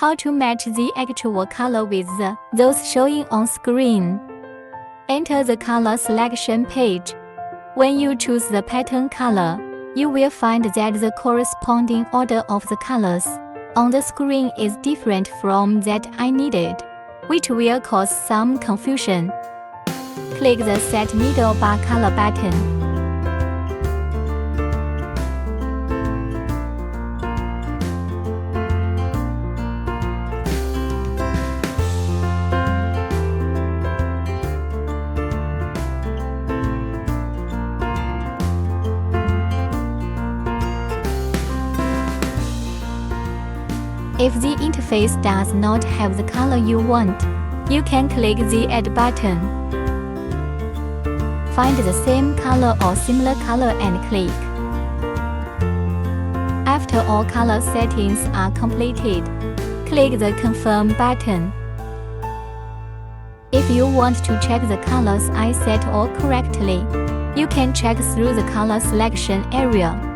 How to match the actual color with those showing on screen. Enter the color selection page. When you choose the pattern color, you will find that the corresponding order of the colors on the screen is different from that I needed, which will cause some confusion. Click the Set Middle Bar Color button. If the interface does not have the color you want, you can click the Add button. Find the same color or similar color and click. After all color settings are completed, click the Confirm button. If you want to check the colors I set all correctly, you can check through the color selection area.